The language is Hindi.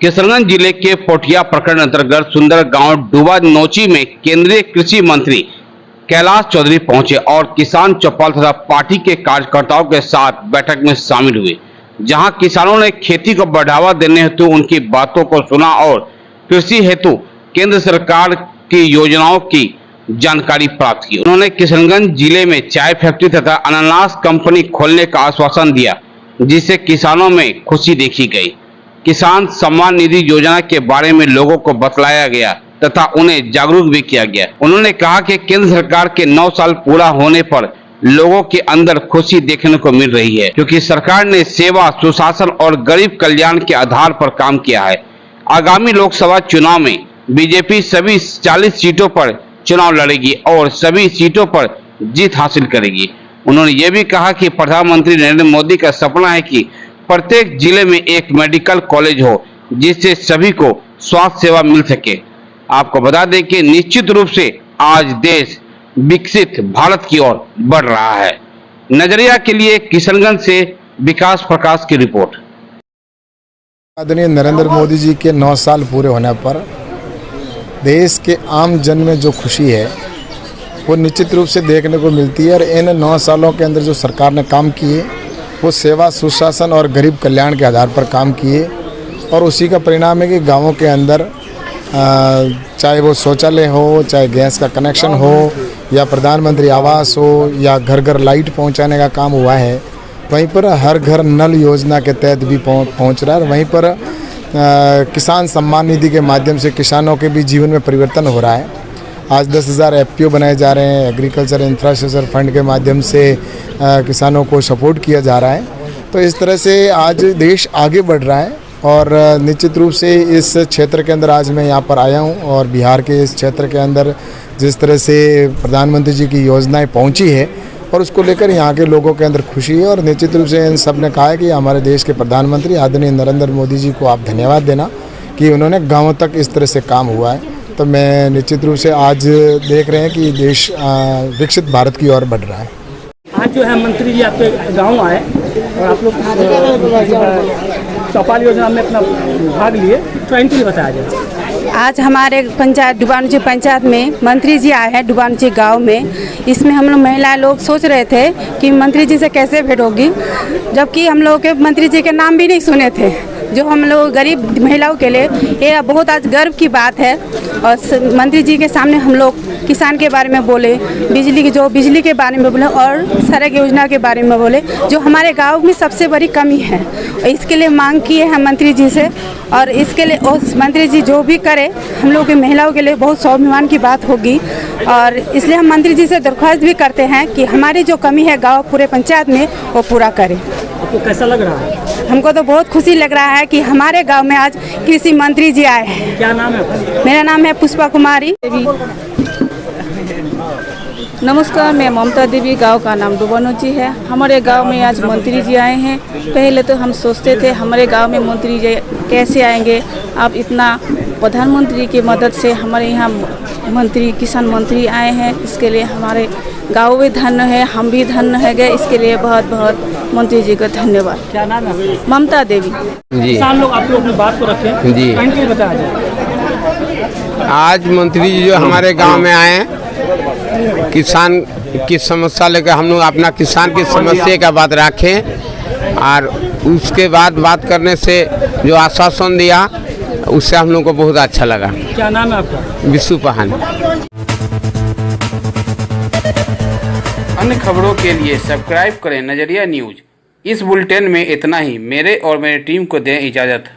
किशनगंज जिले के पोठिया प्रखंड अंतर्गत सुंदर गांव डूबा नोची में केंद्रीय कृषि मंत्री कैलाश चौधरी पहुंचे और किसान चौपाल तथा पार्टी के कार्यकर्ताओं के साथ बैठक में शामिल हुए, जहां किसानों ने खेती को बढ़ावा देने हेतु उनकी बातों को सुना और कृषि हेतु केंद्र सरकार की योजनाओं की जानकारी प्राप्त की। उन्होंने किशनगंज जिले में चाय फैक्ट्री तथा अनानास कंपनी खोलने का आश्वासन दिया, जिससे किसानों में खुशी देखी गई। किसान सम्मान निधि योजना के बारे में लोगों को बतलाया गया तथा उन्हें जागरूक भी किया गया। उन्होंने कहा कि केंद्र सरकार के 9 साल पूरा होने पर लोगों के अंदर खुशी देखने को मिल रही है, क्योंकि सरकार ने सेवा, सुशासन और गरीब कल्याण के आधार पर काम किया है। आगामी लोकसभा चुनाव में बीजेपी सभी 40 सीटों पर चुनाव लड़ेगी और सभी सीटों पर जीत हासिल करेगी। उन्होंने ये भी कहा कि प्रधानमंत्री नरेंद्र मोदी का सपना है कि प्रत्येक जिले में एक मेडिकल कॉलेज हो, जिससे सभी को स्वास्थ्य सेवा मिल सके। आपको बता दें कि निश्चित रूप से आज देश विकसित भारत की ओर बढ़ रहा है। नजरिया के लिए किशनगंज से विकास प्रकाश की रिपोर्ट। आदरणीय नरेंद्र मोदी जी के 9 साल पूरे होने पर देश के आम जन में जो खुशी है वो निश्चित रूप से देखने को मिलती है। और इन 9 सालों के अंदर जो सरकार ने काम किए वो सेवा, सुशासन और गरीब कल्याण के आधार पर काम किए, और उसी का परिणाम है कि गांवों के अंदर चाहे वो शौचालय हो, चाहे गैस का कनेक्शन हो, या प्रधानमंत्री आवास हो, या घर घर लाइट पहुंचाने का काम हुआ है। वहीं पर हर घर नल योजना के तहत भी पहुंच रहा है। वहीं पर किसान सम्मान निधि के माध्यम से किसानों के भी जीवन में परिवर्तन हो रहा है। आज 10,000 FPO बनाए जा रहे हैं। एग्रीकल्चर इंफ्रास्ट्रक्चर फंड के माध्यम से किसानों को सपोर्ट किया जा रहा है। तो इस तरह से आज देश आगे बढ़ रहा है, और निश्चित रूप से इस क्षेत्र के अंदर आज मैं यहाँ पर आया हूँ, और बिहार के इस क्षेत्र के अंदर जिस तरह से प्रधानमंत्री जी की योजनाएं पहुँची है और उसको लेकर यहाँ के लोगों के अंदर खुशी है। और निश्चित रूप से इन सब ने कहा है कि हमारे देश के प्रधानमंत्री आदरणीय नरेंद्र मोदी जी को आप धन्यवाद देना कि उन्होंने गाँव तक इस तरह से काम हुआ है। तो मैं निश्चित रूप से आज देख रहे हैं कि देश विकसित भारत की ओर बढ़ रहा है। आज जो है मंत्री जी आपके गांव आए और आप लोग चौपाल योजना में अपना भाग लिए, तो इनके लिए बताया जाए। आज हमारे पंचायत डुबानोची पंचायत में मंत्री जी आए हैं डुबानोची गांव में। इसमें हम लोग महिला लोग सोच रहे थे कि मंत्री जी से कैसे भेंट होगी, जबकि हम लोगों के मंत्री जी के नाम भी नहीं सुने थे। जो हम लोग गरीब महिलाओं के लिए ये बहुत आज गर्व की बात है। और मंत्री जी के सामने हम लोग किसान के बारे में बोले, बिजली के बारे में बोले, और सड़क योजना के बारे में बोले, जो हमारे गांव में सबसे बड़ी कमी है। इसके लिए मांग किए हैं मंत्री जी से, और इसके लिए मंत्री जी जो भी करे हम लोग की महिलाओं के लिए बहुत स्वाभिमान की बात होगी। और इसलिए हम मंत्री जी से दरख्वास्त भी करते हैं कि हमारी जो कमी है गाँव पूरे पंचायत में वो पूरा करें। आपको कैसा लग रहा है? हमको तो बहुत खुशी लग रहा है कि हमारे गांव में आज कृषि मंत्री जी आए हैं। क्या नाम है आपका? मेरा नाम है पुष्पा कुमारी। नमस्कार, मैं ममता देवी। गांव का नाम डुबानोची है। हमारे गांव में आज मंत्री जी आए हैं। पहले तो हम सोचते थे हमारे गांव में मंत्री जी कैसे आएंगे। अब इतना प्रधानमंत्री की मदद से हमारे यहाँ मंत्री, किसान मंत्री आए हैं। इसके लिए हमारे गांव भी धन्य है, हम भी धन्य है गए। इसके लिए बहुत बहुत मंत्री जी का धन्यवाद। क्या नाम है? ममता देवी जी। किसान लोग आप लोग अपनी बात को रखें जी, इनके लिए बताया जाए। आज मंत्री जी जो हमारे गांव में आए हैं, किसान की समस्या लेकर हम लोग अपना किसान की समस्या का बात रखें, और उसके बाद बात करने से जो आश्वासन दिया उससे हम लोग को बहुत अच्छा लगा। क्या नाम है आपका? विशु पहान। अन्य खबरों के लिए सब्सक्राइब करें नजरिया न्यूज। इस बुलेटिन में इतना ही। मेरे और मेरी टीम को दें इजाज़त।